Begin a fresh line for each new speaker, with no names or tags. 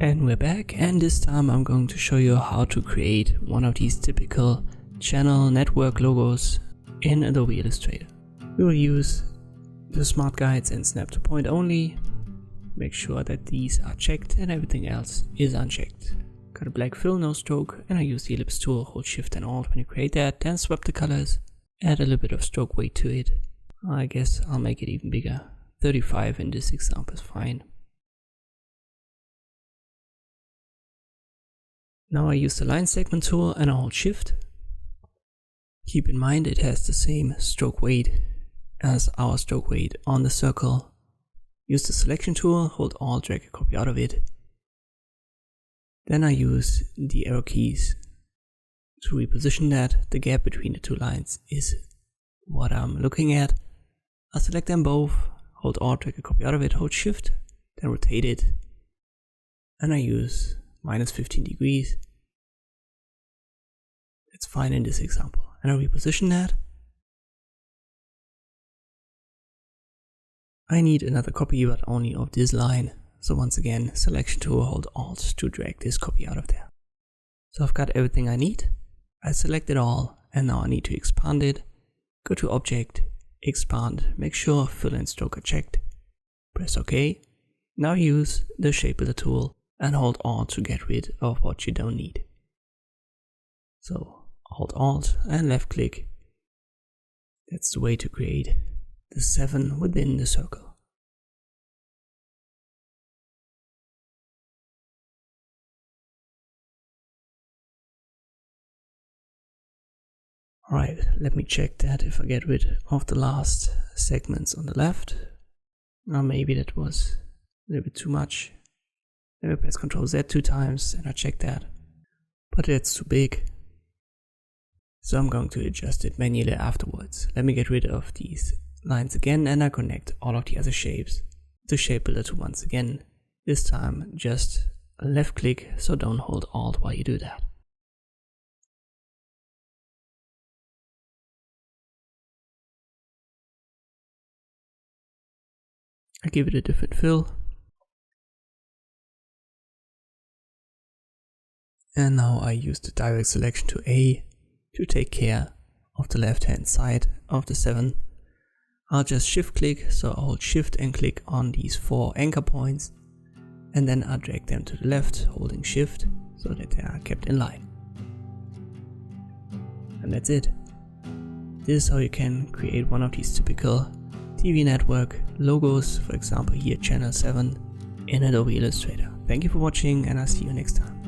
And we're back, and this time I'm going to show you how to create one of these typical channel network logos in Adobe Illustrator. We will use the smart guides and snap to point only. Make sure that these are checked and everything else is unchecked. Got a black fill, no stroke, and I use the ellipse tool, hold shift and alt when you create that, then swap the colors, add a little bit of stroke weight to it. I guess I'll make it even bigger. 35 in this example is fine. Now I use the line segment tool and I hold shift. Keep in mind it has the same stroke weight as our stroke weight on the circle. Use the selection tool, hold alt, drag a copy out of it. Then I use the arrow keys to reposition that. The gap between the two lines is what I'm looking at. I select them both, hold alt, drag a copy out of it, hold shift, then rotate it. And I use -15 degrees. It's fine in this example. And I reposition that. I need another copy, but only of this line. So once again, selection tool, hold alt to drag this copy out of there. So I've got everything I need. I select it all, and now I need to expand it. Go to Object, Expand, make sure Fill and Stroke are checked. Press OK. Now use the Shape Builder tool and hold Alt to get rid of what you don't need. So hold Alt and left click. That's the way to create the 7 within the circle. Alright, let me check that if I get rid of the last segments on the left. Now maybe that was a little bit too much. Let me press Ctrl Z 2 times and I check that. But that's too big. So I'm going to adjust it manually afterwards. Let me get rid of these lines again and I connect all of the other shapes to Shape Builder tool once again. This time just left click, so don't hold Alt while you do that. I give it a different fill. And now I use the direct selection to A to take care of the left hand side of the 7. I'll just shift click, so I'll hold shift and click on these 4 anchor points. And then I'll drag them to the left, holding shift, so that they are kept in line. And that's it. This is how you can create one of these typical TV network logos, for example here channel 7 in Adobe Illustrator. Thank you for watching and I'll see you next time.